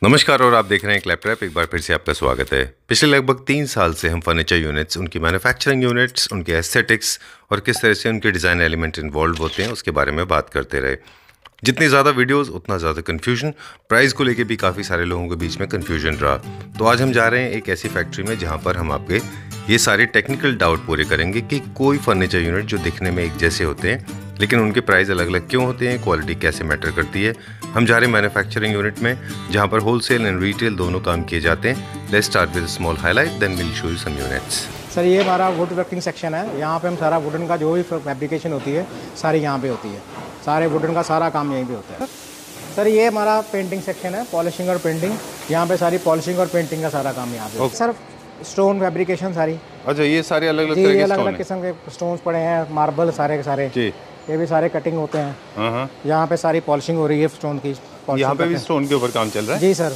नमस्कार और आप देख रहे हैं क्लैपट्रैप। एक बार फिर से आपका स्वागत है। पिछले लगभग 3 साल से हम फर्नीचर यूनिट्स, उनकी मैन्युफैक्चरिंग यूनिट्स, उनके एस्थेटिक्स और किस तरह से उनके डिज़ाइन एलिमेंट इन्वॉल्व होते हैं उसके बारे में बात करते रहे। जितनी ज़्यादा वीडियोस उतना ज़्यादा कन्फ्यूजन, प्राइस को लेके भी काफ़ी सारे लोगों के बीच में कन्फ्यूजन रहा। तो आज हम जा रहे हैं एक ऐसी फैक्ट्री में जहाँ पर हम आपके ये सारे टेक्निकल डाउट पूरे करेंगे कि कोई फर्नीचर यूनिट जो दिखने में एक जैसे होते हैं लेकिन उनके प्राइस अलग अलग क्यों होते हैं, क्वालिटी कैसे मैटर करती है। हम जा रहे हैं मैन्युफैक्चरिंग यूनिट में जहाँ पर होलसेल एंड रिटेल दोनों काम किए जाते हैं। Let's start with small highlight, then will show you some units. Sir ये हमारा वुड वर्किंग सेक्शन है। यहाँ पे हम सारा वुडन का जो भी फैब्रिकेशन होती है सारी यहाँ पे होती है। सारे वुडन का सारा काम यहीं पे होता है। सर ये हमारा पेंटिंग सेक्शन है, पॉलिशिंग और पेंटिंग। यहाँ पे सारी पॉलिशिंग और पेंटिंग का सारा काम यहाँ पे। सर स्टोन फैब्रिकेशन सारी। अच्छा, ये सारे अलग अलग तरह के अलग अलग किस्म के स्टोन्स पड़े हैं, मार्बल सारे के सारे जी। ये भी सारे कटिंग होते हैं। यहाँ पे सारी पॉलिशिंग हो रही है स्टोन की। यहाँ पे भी स्टोन के ऊपर काम चल रहा है? जी सर,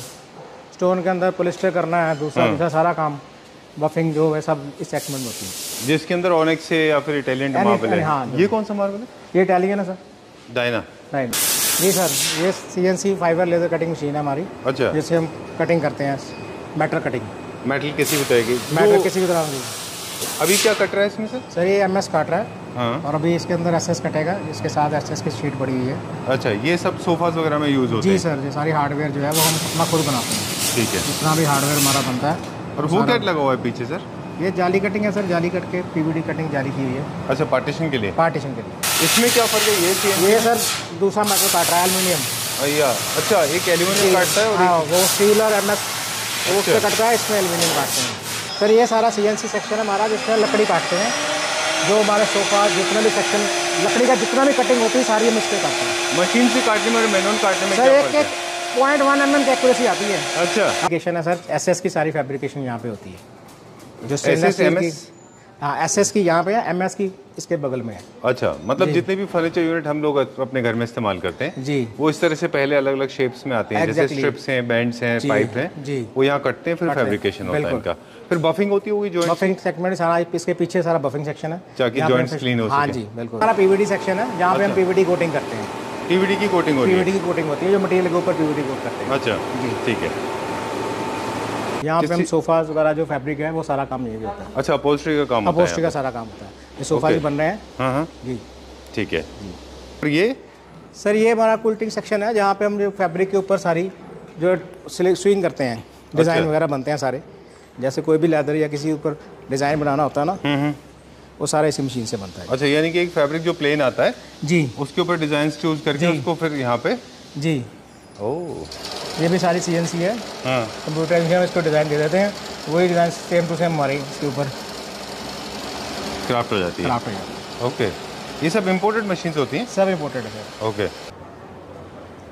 स्टोन के अंदर पॉलिस्टर करना है, दूसरा सारा काम बफिंग जो है सब इस सेगमेंट में होती है। जिसके अंदर ऑनिक्स से या फिर इटालियन मार्बल है। हाँ, ये कौन सा मार्बल है? ये इटालियन है सर, डायना। जी सर, ये CNC fibre laser cutting machine है हमारी। अच्छा, जिससे हम कटिंग करते हैं, मेटल कटिंग। मेटल किसी भी तरह की? मेटल किसी भी तरह की। अभी क्या कट रहा है इसमें सर ये MS काट रहा है। हाँ। और अभी इसके अंदर SS कटेगा, इसके साथ SS की शीट पड़ी हुई है। अच्छा, ये सब सोफास वगैरह में यूज होते हैं? जी सर, ये सारी हार्डवेयर जो है वो हम अपना खुद बनाते हैं। ठीक है, जितना भी हार्डवेयर हमारा बनता है। और वो क्या लगा हुआ है पीछे सर? ये जाली कटिंग है सर, जाली कट के PVD कटिंग जाली की हुई है। अच्छा, पार्टीशन के लिए? पार्टीशन के लिए। इसमें क्या फर्क है? ये सर दूसरा मेटल काट रहा है, एल्यूमिनियम। भैया अच्छा, एक एल्यूमिनियम काटता है और हाँ, वो स्टील और MS उससे कटता है, इसमें एल्यूमिनियम काटते हैं। सर ये सारा CNC सेक्शन है हमारा, जिसमें लकड़ी काटते हैं। जो हमारे सोफा जितना भी सेक्शन लकड़ी का जितना भी कटिंग होती है सारी हम इससे काटते हैं। मशीन से काटने में और मैनुअल काटने में सर क्या एक 0.1 mm की एक्यूरेसी आती है। अच्छा, फैब्रिकेशन है सर, SS की सारी फैब्रिकेशन यहाँ पे होती है। जो MS? हाँ, SS की यहाँ पे है, MS की इसके बगल में है। अच्छा, मतलब जितने भी फर्नीचर यूनिट हम लोग अपने घर में इस्तेमाल करते हैं जी, वो इस तरह से पहले अलग अलग शेप्स में आते हैं। जैसे स्ट्रिप्स हैं, बैंड्स हैं, पाइप हैं जी, वो यहाँ कटते हैं, फिर फैब्रिकेशन होता है इनका, फिर बफिंग होती होगी। जॉइंट बफिंग सेगमेंट सारा इसके पीछे सारा बफिंग सेक्शन है, ताकि जॉइंट्स क्लीन हो सके। हाँ जी बिल्कुल। सारा PVD सेक्शन है, जहाँ पे हम PVD कोटिंग करते हैं। PVD की कोटिंग होती है? PVD की कोटिंग होती है, जो मटेरियल के ऊपर PVD कोट करते हैं। अच्छा जी, ठीक है। यहाँ पे हम सोफा वगैरह जो फैब्रिक है वो सारा काम यही भी होता है। अच्छा, अपहोल्स्ट्री का काम होता है? अपहोल्स्ट्री का सारा काम होता है। ये सोफा भी बन रहे हैं। हाँ हाँ जी, ठीक है। और ये सर ये हमारा कुल्टिंग सेक्शन है, जहाँ पे हम जो फैब्रिक के ऊपर सारी जो स्विंग करते हैं, डिज़ाइन वगैरह बनते हैं सारे। जैसे कोई भी लेदर या किसी ऊपर डिज़ाइन बनाना होता है ना, वो सारा इसी मशीन से बनता है। अच्छा, यानी कि एक फैब्रिक जो प्लेन आता है जी, उसके ऊपर डिज़ाइन चूज करके उसको फिर यहाँ पे। जी, ओह, ये भी सारी CNC है। हाँ, कंप्यूटर में इसको डिज़ाइन दे देते हैं, वही डिज़ाइन सेम टू सेम हमारी इसके ऊपर क्राफ्ट हो जाती है। क्राफ्ट हो जाती है। ओके, ये सब इम्पोर्टेड मशीन्स होती हैं? सब इम्पोर्टेड है सर। ओके।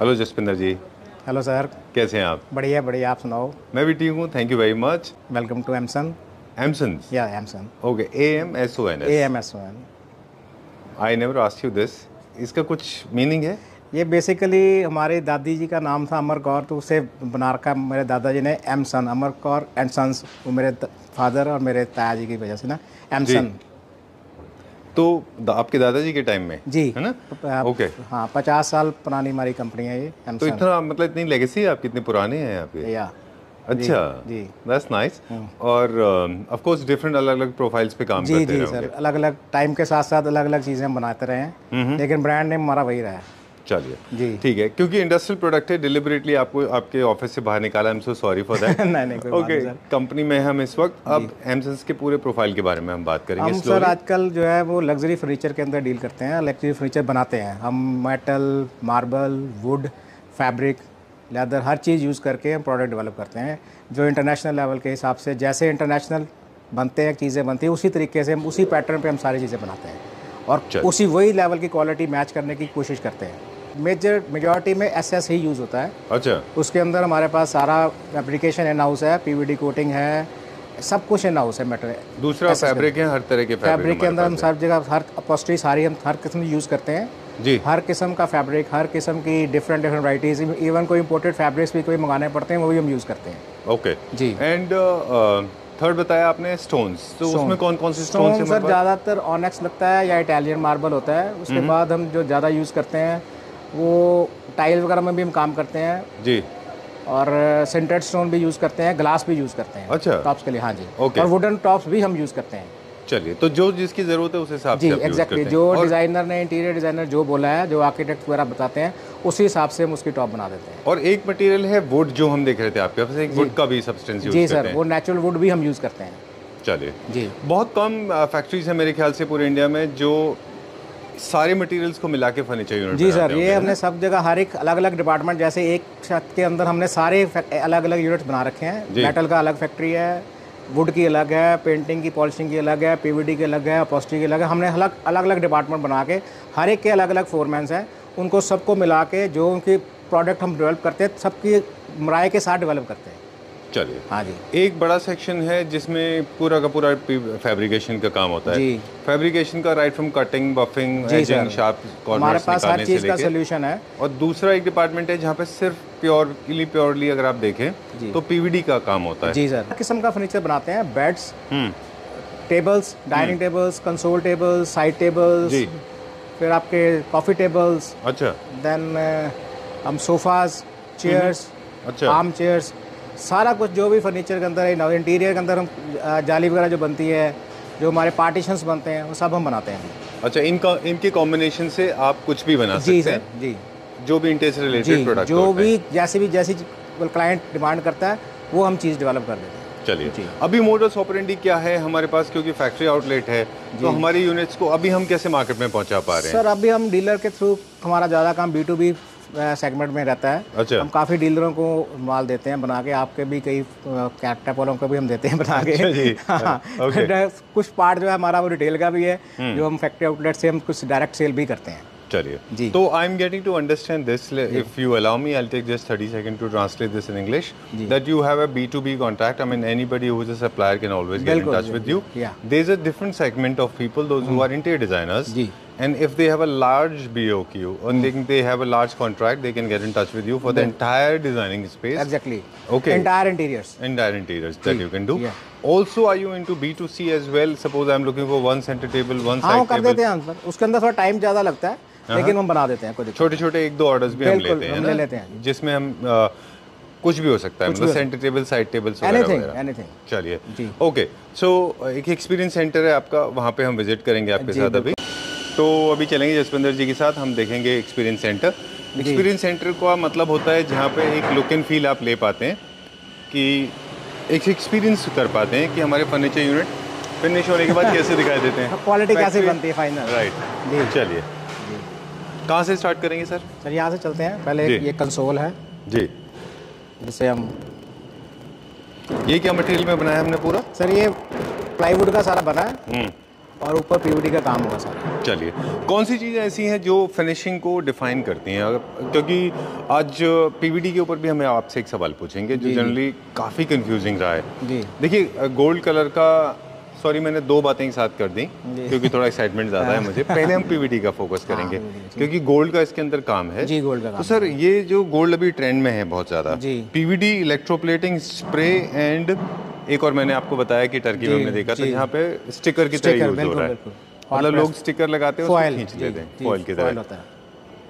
हेलो जसपिंदर जी। हेलो सर, कैसे हैं आप? बढ़िया बढ़िया, आप सुनाओ? मैं भी ठीक हूँ, thank you very much. Welcome to Amson. Amsons? या Amson. Okay, AMSONS। AMSON। I never asked you this. इसका कुछ मीनिंग है? ये बेसिकली हमारी दादी जी का नाम था अमर कौर, तो उसे बना रखा मेरे दादाजी ने एमसन, अमर कौर एंड सन्स। वो मेरे फादर और मेरे ताया जी की वजह से ना एमसन। तो आपके दादाजी के टाइम में जी, है ना? ओके, हाँ, 50 साल पुरानी हमारी कंपनी है ये एमसन। तो इतना मतलब इतनी लेगेसी है आपकी, इतने पुराने हैं आप ये? या अच्छा जी, दैट्स नाइस। और ऑफ कोर्स डिफरेंट अलग अलग प्रोफाइल्स पे काम करते रहे सर, अलग अलग टाइम के साथ साथ अलग अलग चीज़ें हम बनाते रहे हैं, लेकिन ब्रांड नेम हमारा वही रहा है। चलिए जी, ठीक है। क्योंकि इंडस्ट्रियल प्रोडक्ट है, डिलिबरेटली आपको आपके ऑफिस से बाहर निकाला। I am so sorry for that. नहीं कोई बात नहीं सर। कंपनी में हम इस वक्त अब एमसन्स के पूरे प्रोफाइल के बारे में हम बात करेंगे। हम सर आजकल जो है वो लग्जरी फर्नीचर के अंदर डील करते हैं, लग्जरी फर्नीचर बनाते हैं हम। Metal, marble, would, fabric, leather, her cheese use करके हम प्रोडक्ट डेवलप करते हैं, जो इंटरनेशनल लेवल के हिसाब से जैसे इंटरनेशनल बनते हैं चीज़ें बनती हैं, उसी तरीके से हम उसी पैटर्न पे हम सारी चीज़ें बनाते हैं और उसी वही लेवल की क्वालिटी मैच करने की कोशिश करते हैं। मेजॉरिटी में SS ही यूज़ होता है। अच्छा, उसके अंदर हमारे पास सारा एप्लीकेशन इन हाउस है, PVD कोटिंग है, सब कुछ इन हाउस है। मेटेरियल दूसरा फैब्रिक है, हर तरह के फैब्रिक के अंदर हम सब जगह हर अपॉस्ट्री सारी हम हर किस्म की यूज़ करते हैं जी। हर किस्म का फैब्रिक, हर किस्म की डिफरेंट वैराइटीज़, इवन कोई इंपोर्टेड फैब्रिक्स भी कोई मंगाने पड़ते हैं, वो भी हम यूज़ करते हैं। Okay ji. एंड थर्ड बताया आपने स्टोन्स, तो उसमें कौन कौन से स्टोन स्टोन सर ज़्यादातर ऑनेक्स लगता है या इटालियन मार्बल होता है। उसके बाद हम जो ज़्यादा यूज़ करते हैं वो टाइल वगैरह में भी हम काम करते हैं जी। और सेंटर्ड स्टोन भी यूज़ करते हैं, ग्लास भी यूज़ करते हैं। अच्छा, टॉप्स के लिए, हाँ जी। ओके। और वुडन टॉप्स भी हम यूज़ करते हैं। चलिए, तो जो जिसकी ज़रूरत है उस हिसाब से जी, आप यूज़ एग्जैक्टली। करते जो हैं। और डिज़ाइनर ने, इंटीरियर डिज़ाइनर जो बोला है, जो आर्किटेक्ट वगैरह बताते हैं, उसी हिसाब से हम उसकी टॉप बना देते हैं। और एक मटेरियल है वुड, जो हम देख रहे थे आपके पास, एक वुड का भी सब्सटेंस यूज़ जी करते सर, हैं। वो नेचुरल वुड भी हम यूज़ करते हैं। चलिए जी, बहुत कम फैक्ट्रीज है मेरे ख्याल से पूरे इंडिया में जो सारे मटेरियल्स को मिला के फर्नीचर यूनिट जी बनाते सर, होंगे, ये है हमने सब जगह हर एक अलग अलग डिपार्टमेंट, जैसे एक छत के अंदर हमने सारे अलग अलग यूनिट्स बना रखे हैं। जी। मेटल का अलग फैक्ट्री है, वुड की अलग है, पेंटिंग की पॉलिशिंग की अलग है, पीवीडी की अलग है, अपॉस्ट्री की अलग है। हमने अलग अलग डिपार्टमेंट बना के हर एक के अलग अलग फोरमैन्स हैं, उनको सबको मिला के जो उनकी प्रोडक्ट हम डेवलप करते हैं, सबकी राय के साथ डेवलप करते हैं। चलिए, हाँ जी। एक बड़ा सेक्शन है जिसमें पूरा का पूरा फैब्रिकेशन का काम होता है। जी। फैब्रिकेशन का राइट फ्रॉम कटिंग, बफिंग, जी एजिंग, सर, शार्प हमारे कॉर्नर्स पास हर निकालने से चीज़ का लेके। सोल्यूशन है। और दूसरा एक डिपार्टमेंट है जहाँ पे सिर्फ प्योरली अगर आप देखें तो पीवीडी का काम होता है। जी सर, हर किस्म का फर्नीचर बनाते हैं। Beds, tables, dining tables, console tables, side tables, जी। फिर आपके कॉफ़ी टेबल्स, अच्छा देन हम सोफाज, चेयर्स, अच्छा आर्म चेयर्स, सारा कुछ जो भी फर्नीचर के अंदर है। इंटीरियर के अंदर हम जाली वगैरह जो बनती है, जो हमारे पार्टीशंस बनते हैं, वो सब हम बनाते हैं। अच्छा, इनके कॉम्बिनेशन से आप कुछ भी बना जी सकते सर, हैं, जी जो भी इंटेरियर से रिलेटेड जी, प्रोडक्ट जो होते हैं। भी जैसी क्लाइंट डिमांड करता है, वो हम चीज़ डेवलप कर देते हैं। चलिए, जी। अभी मोडस ऑपरेंडी क्या है हमारे पास, क्योंकि फैक्ट्री आउटलेट है, तो हमारी यूनिट्स को अभी हम कैसे मार्केट में पहुंचा पा रहे हैं? सर, अभी हम डीलर के थ्रू, हमारा ज़्यादा काम B2B सेगमेंट में रहता है। अच्छा। हम काफ़ी डीलरों को माल देते हैं बना के, आपके भी कई कैटअप वालों को भी हम देते हैं बना के। अच्छा जी। हाँ, ओके। कुछ पार्ट जो है हमारा वो रिटेल का भी है, जो हम फैक्ट्री आउटलेट से हम कुछ डायरेक्ट सेल भी करते हैं। चलिए, जी। तो I am getting to understand this, if you allow me, I will take just 30 second to translate this in English, that you have a B2B contract. I mean anybody who is a supplier can always get in touch with you. There is a different segment of people, those who are interior designers, and if they have a large BOQ or they have a large contract, they can get in touch with you for the entire designing space. Exactly. Okay. Entire interiors that you can do. Yeah. Also, are you into B2C as well? Suppose I'm looking for one center table, one side हाँ, कर table. देते हैं हम। उसके अंदर थोड़ा time ज़्यादा लगता है, लेकिन हम बना देते हैं। छोटे छोटे एक दो ऑर्डर्स भी हम लेते हैं, ले लेते हैं, जिसमें हम कुछ भी हो सकता है, मतलब सेंटर टेबल, साइड टेबल्स वगैरह। एनीथिंग। चलिए, ओके। सो एक एक्सपीरियंस सेंटर है आपका, वहाँ पे हम विजिट करेंगे आपके साथ अभी। तो अभी चलेंगे जसविंदर जी के साथ, हम देखेंगे एक्सपीरियंस सेंटर। एक्सपीरियंस सेंटर का मतलब होता है जहाँ पे एक लुक एंड फील आप ले पाते हैं, कि एक एक्सपीरियंस कर पाते हैं कि हमारे फर्नीचर यूनिट फिनिश होने के बाद कैसे दिखाई देते हैं, क्वालिटी कैसे बनती है फाइनल। राइट। चलिए, कहाँ से स्टार्ट करेंगे सर? सर, यहाँ से चलते हैं। पहले ये कंसोल है जी, जिसे हम, ये क्या मटेरियल में बनाया हमने पूरा? सर, ये प्लाईवुड का सारा बना है और ऊपर पीवीडी का काम होगा सारा। चलिए, कौन सी चीज़ें ऐसी हैं जो फिनिशिंग को डिफाइन करती हैं? क्योंकि आज पीवीडी के ऊपर भी हमें आपसे एक सवाल पूछेंगे जो जनरली काफ़ी कंफ्यूजिंग रहा है। जी, देखिए, गोल्ड कलर का, सॉरी मैंने दो बातें एक साथ कर दी क्योंकि थोड़ा एक्साइटमेंट ज़्यादा है मुझे। पहले हम पीवीडी का फोकस करेंगे क्योंकि गोल्ड का इसके अंदर काम है। जी, गोल्ड का काम। तो सर, ये जो गोल्ड अभी ट्रेंड में है बहुत ज़्यादा, जी, पीवीडी, इलेक्ट्रोप्लेटिंग, स्प्रे एंड एक और मैंने आपको बताया कि टर्की में हमने देखा था जहाँ पे स्टिकर की तरह यूज हो रहा है, मतलब लोग स्टिकर लगाते हैं और खींच लेते हैं फॉइल की तरह।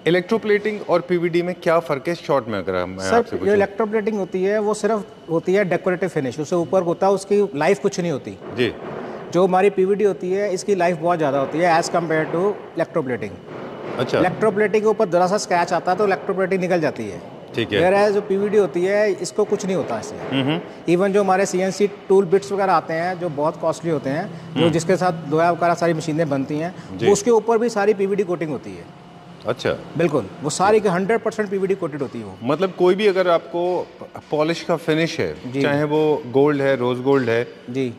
इलेक्ट्रोप्लेटिंग और पीवीडी में क्या फ़र्क है शॉर्ट में, अगर मैं आपसे पूछूं? जो इलेक्ट्रोप्लेटिंग होती है वो सिर्फ होती है डेकोरेटिव फिनिश, उससे ऊपर होता है, उसकी लाइफ कुछ नहीं होती। जी। जो हमारी पीवीडी होती है, इसकी लाइफ बहुत ज़्यादा होती है एज़ कम्पेयर टू इलेक्ट्रोप्लेटिंग। अच्छा। इलेक्ट्रोप्लेटिंग के ऊपर जरा सा स्क्रैच आता है तो इलेक्ट्रोप्लेटिंग निकल जाती है, ठीक है। वैराज जो पीवीडी होती है, इसको कुछ नहीं होता इससे। इवन जो हमारे CNC टूल बिट्स वगैरह आते हैं जो बहुत कॉस्टली होते हैं, जो जिसके साथ लोहा वगैरह सारी मशीनें बनती हैं, उसके ऊपर भी सारी पीवीडी कोटिंग होती है। अच्छा, बिल्कुल, वो सारी 100% पीवीडी कोटेड होती है वो। मतलब कोई भी अगर आपको पॉलिश का फिनिश है, चाहे वो गोल्ड है, रोज गोल्ड है जी,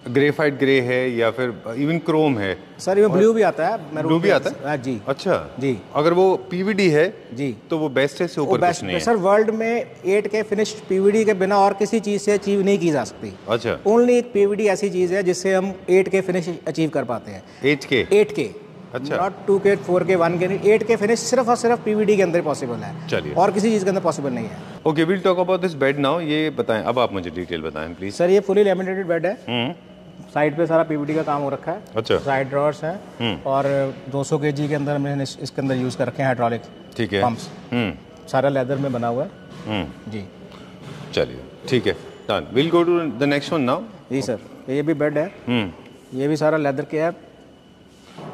ग्रेफाइट ग्रे है या फिर इवन क्रोम है, सर ये ब्लू भी आता है, ब्लू भी आता है जी। अच्छा जी, अगर वो पीवीडी है जी तो वो बेस्ट है, इससे ऊपर कुछ नहीं है। सर, वर्ल्ड में 8K फिनिश पीवीडी के बिना और किसी चीज़ से अचीव नहीं की जा सकती। अच्छा, ओनली पीवीडी ऐसी चीज़ है जिससे हम 8K फिनिश अचीव कर पाते हैं। 8K, अच्छा, not 2K, 4K, 1K, 8K finish सिर्फ और सिर्फ पीवीडी के अंदर पॉसिबल है। चलिए, और किसी चीज़ के अंदर पॉसिबल नहीं है। Okay, will talk about this bed now. ये बताएं, अब आप मुझे डिटेल बताएं प्लीज। सर, ये फुली लैमिनेटेड बेड है, साइड पे सारा पीवीडी का काम हो रखा है। अच्छा, साइड ड्रॉर्स हैं और 200 kg के अंदर हमने इसके अंदर यूज़ कर रखे हैं हाइड्रोलिक, ठीक है, पंप्स, सारा लेदर में बना हुआ है जी। चलिए ठीक है, done. Will go to the next one now. जी सर, ये भी बेड है, ये भी सारा लेदर के है।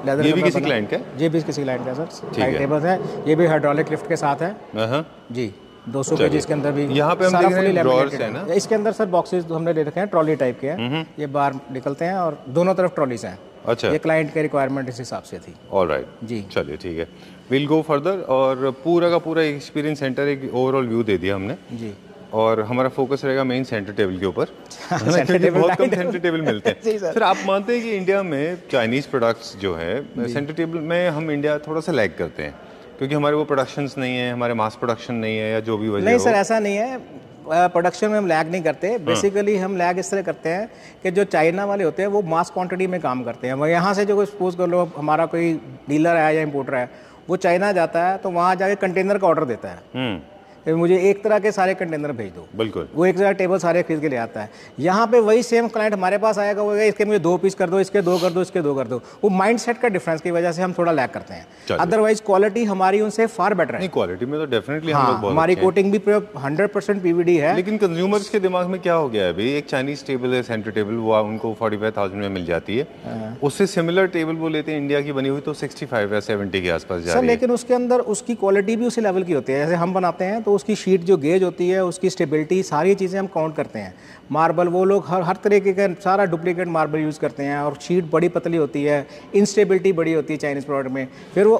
लेदर ये भी किसी क्लाइंट का? ये भी किसी क्लाइंट का सर। ठीक है। टेबल्स है, ये भी हाइड्रोलिक लिफ्ट के साथ है जी। 200 केजी इसके अंदर भी। यहाँ पे हम देख रहे हैं ड्रॉअर्स है ना, इसके अंदर सर बॉक्सेस हमने ले रखे हैं, ट्रॉली टाइप के हैं। ये बाहर निकलते हैं और दोनों तरफ ट्रॉलीज हैं। अच्छा, ये क्लाइंट के रिक्वायरमेंट इस हिसाब से थी। ऑलराइट जी, चलिए ठीक है, विल गो फर्दर। और पूरा का पूरा एक्सपीरियंस सेंटर एक ओवरऑल व्यू दे दिया हमने जी। और हमारा फोकस रहेगा मेन सेंटर टेबल के ऊपर, क्योंकि बहुत कम सेंटर टेबल मिलते हैं। सर आप मानते हैं कि इंडिया में चाइनीज़ प्रोडक्ट्स जो है सेंटर टेबल में हम इंडिया थोड़ा सा लैग करते हैं, क्योंकि हमारे वो प्रोडक्शंस नहीं है, हमारे मास प्रोडक्शन नहीं है, या जो भी वजह नहीं सर, ऐसा नहीं है। प्रोडक्शन में हम लैग नहीं करते। बेसिकली हम लैग इस तरह करते हैं कि जो चाइना वाले होते हैं वो मास क्वांटिटी में काम करते हैं। यहाँ से जो कोई सपोज कर लो हमारा कोई डीलर है या इम्पोर्टर है, वो चाइना जाता है तो वहाँ जाके कंटेनर का ऑर्डर देता है, मुझे एक तरह के सारे कंटेनर भेज दो। बिल्कुल, वो एक जगह टेबल सारे खरीद के ले आता है। यहाँ पे वही सेम क्लाइंट हमारे पास आएगा, वो इसके मुझे 2 पीस कर दो, इसके 2 कर दो, इसके 2 कर दो। वो माइंडसेट का डिफरेंस की वजह से हम थोड़ा लैग करते हैं। अदरवाइज क्वालिटी हमारी उनसे फार बेटर है। क्वालिटी में तो डेफिनेटली हम लोग बहुत हमारी कोटिंग भी 100% पीवीडी है। लेकिन कंज्यूमर्स के दिमाग में क्या हो गया है अभी, एक चाइनीज टेबल है सेंटर टेबल, वो उनको 45,000 में मिल जाती है। उससे सिमिलर टेबल वो लेते हैं इंडिया की बनी हुई तो 65 या 70 के आसपास जा रही है। लेकिन उसके अंदर उसकी क्वालिटी भी उसी लेवल की होती है। जैसे हम बनाते हैं तो उसकी शीट जो गेज होती है, उसकी स्टेबिलिटी, सारी चीज़ें हम काउंट करते हैं। मार्बल वो लोग हर तरीके का सारा डुप्लीकेट मार्बल यूज़ करते हैं और शीट बड़ी पतली होती है, इंस्टेबिलिटी बड़ी होती है चाइनीज़ प्रोडक्ट में। फिर वो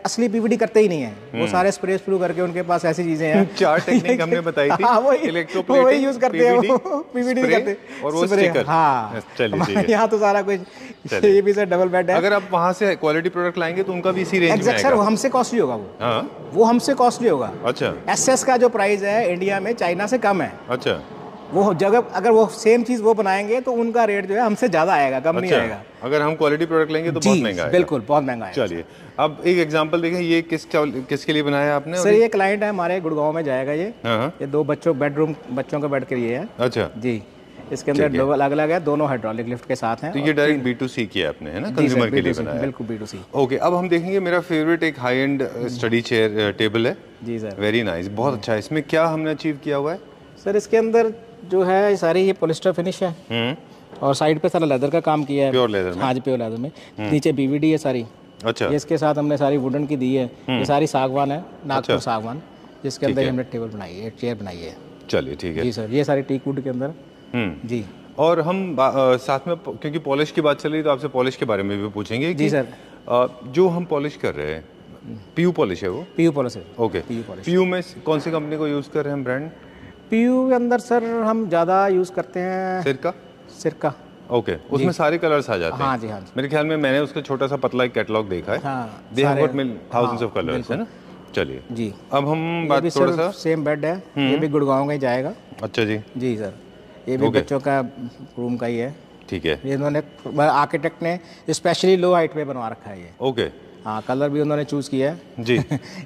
असली पीवीडी करते ही नहीं है, वो सारे स्प्रे स्प्रू करके उनके पास ऐसी चीज़ें हैं। 4 टेक्निक हमने बताई थी। हाँ, वही यूज़ करते हैं, वो पीवीडी नहीं करते और वो स्टिकर। हाँ चलिए, यहाँ तो सारा कुछ। ये भी सर डबल बेड है। अगर आप वहाँ से क्वालिटी प्रोडक्ट लाएंगे तो उनका भी इसी रेंज में आएगा। सर वो हमसे कॉस्टली होगा, वो हमसे कॉस्टली होगा। अच्छा, एसएस का जो प्राइस है इंडिया में चाइना से कम है। अच्छा, वो जगह अगर वो सेम चीज वो बनाएंगे तो उनका रेट जो है हमसे ज्यादा आएगा, कम नहीं आएगा। अगर हम क्वालिटी प्रोडक्ट लेंगे तो बहुत महंगा आएगा। बिल्कुल, बहुत महंगा है। चलिए अब एक एग्जांपल देखें, ये किसके लिए बनाया आपने? सर ये क्लाइंट है हमारे गुड़गांव में जाएगा ये 2 बेडरूम बच्चों का बेड के लिए है। अच्छा जी, इसके अंदर अलग अलग है, दोनों हाइड्रोलिक लिफ्ट के साथ हैं। तो ये डायरेक्ट B2C किया आपने, है ना, कंज्यूमर के लिए बनाया? बिल्कुल B2C। ओके, अब हम देखेंगे मेरा फेवरेट एक high and study chair table है। जी सर, वेरी नाइस, बहुत अच्छा है। इसमें क्या हमने अचीव किया हुआ है? सर इसके अंदर जो है सारी ये पॉलिस्टर फिनिश है और साइड पे सारा लेदर का काम किया है। प्योर लेदर में? हाँ जी, प्योर लेदर में। नीचे पीवीडी है सारी। अच्छा, इसके साथ हमने सारी वुडन की दी है। ये सारी सागवान है, नागपुर सागवान, जिसके अंदर हमने टेबल बनाई है, चेयर बनाई है। चलिए ठीक है। जी सर, ये सारी टीक वुड के अंदर जी। और हम साथ में, क्योंकि पॉलिश की बात चल रही तो आपसे पॉलिश के बारे में भी पूछेंगे। जी सर, जो हम पॉलिश कर रहे हैं पीयू पॉलिश है, वो पीयू पॉलिश है। ओके, पीयू में कौन सी कंपनी को यूज़ कर रहे हैं ब्रांड? पीयू के अंदर सर हम ज़्यादा यूज़ करते हैं सिरका। ओके, उसमें सारे कलर्स आ जाते हैं। हाँ जी, हाँ जी। मेरे ख्याल में मैंने उसका छोटा सा पतला एक कैटलॉग देखा है। हाँ, they have got thousands of colours, है ना। चलिए जी, अब हम बात थोड़ा सा, सेम बेड है, ये भी गुड़गांव का ही जाएगा। अच्छा जी। जी सर, ये भी बच्चों का रूम का ही है। ठीक है, ये इन्होंने आर्किटेक्ट ने स्पेशली लो हाइट पे बनवा रखा है ये। ओके, हाँ, कलर भी उन्होंने चूज किया है जी।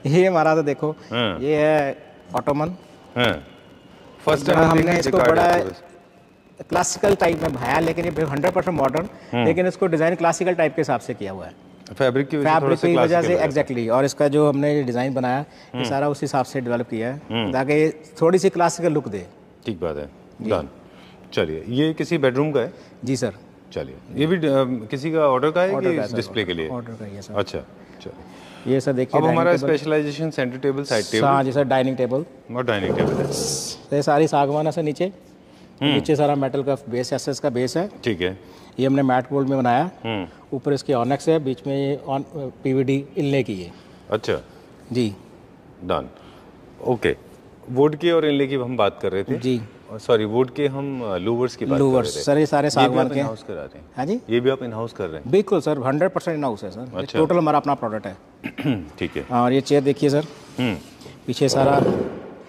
ये हमारा तो देखो, ये है ऑटोमन। फर्स्ट टाइम हमने इसको बड़ा क्लासिकल टाइप में भाया, लेकिन ये 100% मॉडर्न, लेकिन इसको डिजाइन क्लासिकल टाइप के हिसाब से किया हुआ है, फैब्रिक की वजह से। एग्जैक्टली, और इसका जो हमने डिजाइन बनाया ये सारा उस हिसाब से डेवलप किया है ताकि थोड़ी सी क्लासिकल लुक दे। ठीक बात है, डन। चलिए, ये किसी बेडरूम का है? जी सर। चलिए, ये भी किसी का ऑर्डर का है कि डिस्प्ले के लिए? ऑर्डर का ही है सर। अच्छा, चलिए, ये सर देखिए, अब हमारा specialisation centre table, side table. हाँ जी सर, डाइनिंग टेबल और डाइनिंग टेबल है। ये सारी सागवान है सर, नीचे सारा मेटल का बेस, एसएस का बेस है। ठीक है, ये हमने मैट गोल्ड में बनाया। ऊपर इसके ऑनेक्स है, बीच में ये पीवीडी इनले की है। अच्छा जी, डन। ओके, वुड की और इनले की हम बात कर रहे थे जी। सॉरी, वुड के हम लूवर्स की बात कर रहे थे। सर ये सारे सागवान के हाउस करा रहे हैं? हाँ जी, ये भी आप इन हाउस कर रहे हैं? बिल्कुल सर, 100% इन हाउस है सर। अच्छा, टोटल हमारा अपना प्रोडक्ट है। ठीक है। और ये चेयर देखिए सर, पीछे सारा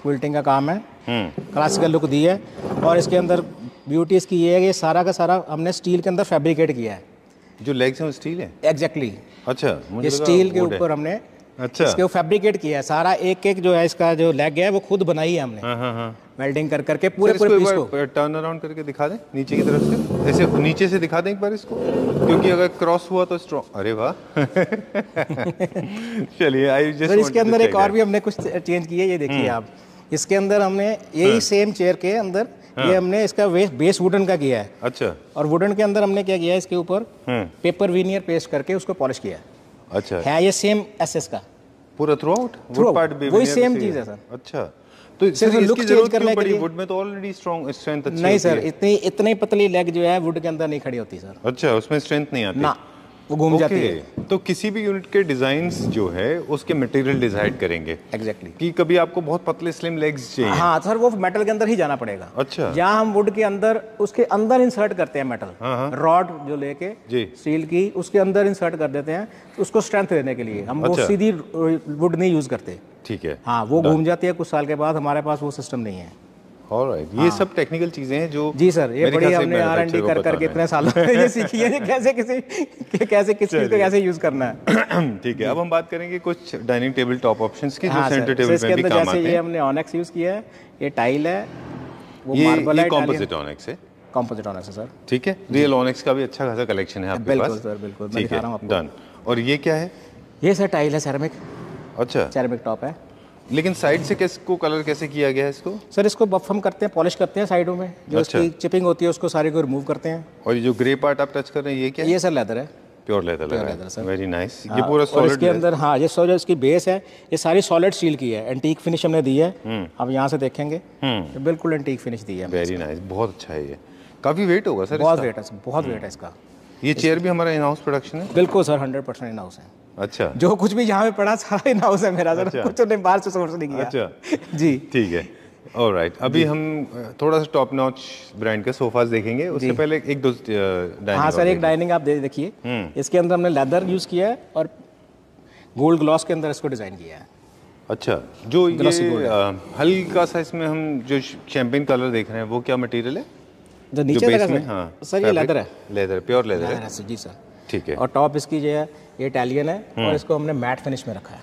क्विल्टिंग का काम है, क्लासिकल लुक दी है। और इसके अंदर ब्यूटी इसकी ये है कि सारा का सारा हमने स्टील के अंदर फैब्रिकेट किया है। जो लेग्स हैं वो स्टील है? एग्जैक्टली। अच्छा, ये स्टील के ऊपर हमने इसके वो फैब्रिकेट किया है सारा। एक जो है इसका जो लेग है वो खुद बनाई है हमने, वेल्डिंग कर करके पूरे पीस को। टर्न अराउंड करके दिखा दें नीचे की तरफ से, ऐसे नीचे से दिखा दें एक बार इसको, क्योंकि अगर क्रॉस हुआ तो स्ट्रॉन्ग। अरे वाह। चलिए, आई जस्ट, इसके अंदर एक और भी हमने कुछ चेंज किया है, ये देखिए आप, इसके अंदर हमने यही सेम चेयर के अंदर ये हमने इसका बेस वुडन का किया है। अच्छा। और वुडन के अंदर हमने क्या किया है, इसके ऊपर पेपर वीनियर पेस्ट करके उसको पॉलिश किया है। अच्छा। है ये सेम एसएस का पूरा थ्रू आउट Throughout, पार्ट भी वही सेम चीज है सर। अच्छा, तो सिर्फ इसकी look जरूरत change करने क्यों के पड़ी? लिए। वुड में तो ऑलरेडी स्ट्रेंथ अच्छी नहीं होती सर, है। इतनी पतली लेग जो है वुड के अंदर नहीं खड़ी होती सर। अच्छा, उसमें स्ट्रेंथ नहीं आती ना, वो घूम जाती है। ओके, तो किसी भी यूनिट के डिजाइन्स जो है उसके मटेरियल डिसाइड करेंगे एग्जैक्टली कि कभी आपको बहुत पतले स्लिम लेग्स चाहिए। हाँ सर, वो मेटल के अंदर ही जाना पड़ेगा। अच्छा। जहाँ हम वुड के अंदर उसके अंदर इंसर्ट करते हैं मेटल, रॉड जो लेके जी। स्टील की उसके अंदर इंसर्ट कर देते हैं उसको स्ट्रेंथ देने के लिए। हम वो अच्छा। सीधी वुड नहीं यूज करते। ठीक है। हाँ, वो घूम जाती है कुछ साल के बाद, हमारे पास वो सिस्टम नहीं है। ऑलराइट, ये सब टेक्निकल चीजें हैं जो जी सर, ये मेरे बड़ी ख्याल से हमने R&D manufacturer को कर पता इतने सालों में ये सीखी है, कैसे किस चीज को कैसे यूज करना है। है। ठीक है, अब हम बात करेंगे कुछ डाइनिंग टेबल टॉप ऑप्शंस की जो हाँ सेंटर सर, टेबल इसके में भी अंदर काम जैसे आते ये हैं। हमने ऑनेक्स यूज किया है, ये टाइल है, वो मार्बल ये है, कॉम्पोजिट ऑनेक्स है। कॉम्पोजिट ऑनेक्स है सर। ठीक है, रियल ऑनेक्स का भी अच्छा खासा कलेक्शन है आपके बिल्कुल पास। सर, बिल्कुल, मैं ठीक दिखा है, रहा हूँ आपको। डन। और ये क्या है? ये सर टाइल है, सेरेमिक अच्छा, सेरेमिक टॉप है। लेकिन साइड से किसको कलर कैसे किया गया है इसको? सर इसको बफ हम करते हैं, पॉलिश करते हैं साइडों में, जो अच्छा। इसकी चिपिंग होती है उसको सारी को रिमूव करते हैं। और ये जो ग्रे पार्ट आप टच कर रहे हैं ये क्या है? ये सर लेदर है, प्योर लेदर लग रहा leather, है। सर। Very nice. ये हाँ, पूरा और सॉलिड इसके अंदर हाँ, ये जो इसकी बेस है ये सारी सॉलिड स्टील की है, एंटीक फिनिश हमने दी है। आप यहाँ से देखेंगे ये बिल्कुल एंटीक फिनिश दी है। वेरी नाइस, बहुत अच्छा है ये। काफी वेट होगा सर बहुत इसका? वेट है, बहुत वेट है इसका। ये चेयर भी हमारा इन हाउस प्रोडक्शन है? बिल्कुल सर, 100% इन हाउस है। अच्छा, जो कुछ भी यहाँ पे पड़ा सारा इन हाउस है मेरा सर। अच्छा। कुछ हमने बाहर से सोर्स नहीं किया। अच्छा जी ठीक है। ऑलराइट, अभी हम थोड़ा सा टॉप नॉच ब्रांड के सोफाज देखेंगे, उससे पहले एक दो डाइनिंग। हाँ सर, एक डाइनिंग आप देखिए, इसके अंदर हमने लेदर यूज किया है और गोल्ड ग्लॉस के अंदर इसको डिजाइन किया है। अच्छा, जो Glossy ये gold हल्का सा इसमें हम जो शैम्पेन कलर देख रहे हैं वो क्या मटेरियल है? जो नीचे जो लगा base में, सर, हाँ, सर ये लेदर है। लेदर, प्योर लेदर है। लेदर है सर, जी सर। ठीक है, और टॉप इसकी जो है ये इटालियन है और इसको हमने मैट फिनिश में रखा है,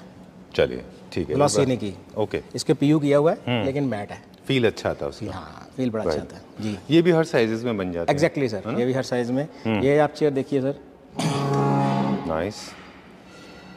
चलिए ठीक है। ग्लॉसी नहीं की। ओके, इसके पीयू किया हुआ है लेकिन मैट है। फील अच्छा आता है उसका। हाँ, फील बड़ा अच्छा आता है जी। ये भी हर साइजेस में बन जाता है। एग्जैक्टली सर, ये भी हर साइज में। ये आप चेयर देखिए सर। नाइस।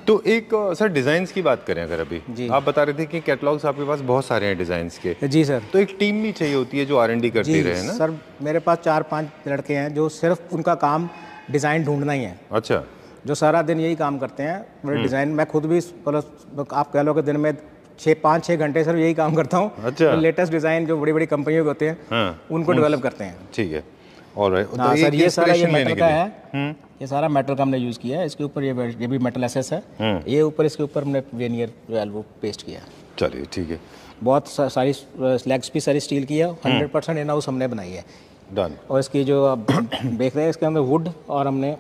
तो एक सर डिजाइन्स की बात करें अगर अभी, जी। आप बता रहे थे कि कैटलॉग्स आपके पास बहुत सारे हैं डिजाइन्स के, जी सर। तो एक टीम भी चाहिए होती है जो R&D करती जी रहे ना? सर, मेरे पास 4-5 लड़के हैं जो सिर्फ उनका काम डिज़ाइन ढूंढना ही है, अच्छा, जो सारा दिन यही काम करते हैं। मेरे डिज़ाइन मैं खुद भी मतलब आप कह लो कि दिन में 5-6 घंटे सर यही काम करता हूँ। अच्छा। लेटेस्ट डिज़ाइन जो बड़ी बड़ी कंपनियों के होते हैं हाँ, उनको डेवलप करते हैं। ठीक है। ऑलराइट, हाँ सर, ये सारा ये मेटल का लिए है, ये सारा मेटल का हमने यूज़ किया है। इसके ऊपर ये भी मेटल एसएस है, ये ऊपर इसके ऊपर हमने वेनियर जो है वो पेस्ट किया है। चलिए ठीक है, बहुत सारी लेग्स भी सारी स्टील की है, 100% इन हाउस हमने बनाई है। डन। और इसकी जो आप देख रहे हैं इसके अंदर वुड और हमने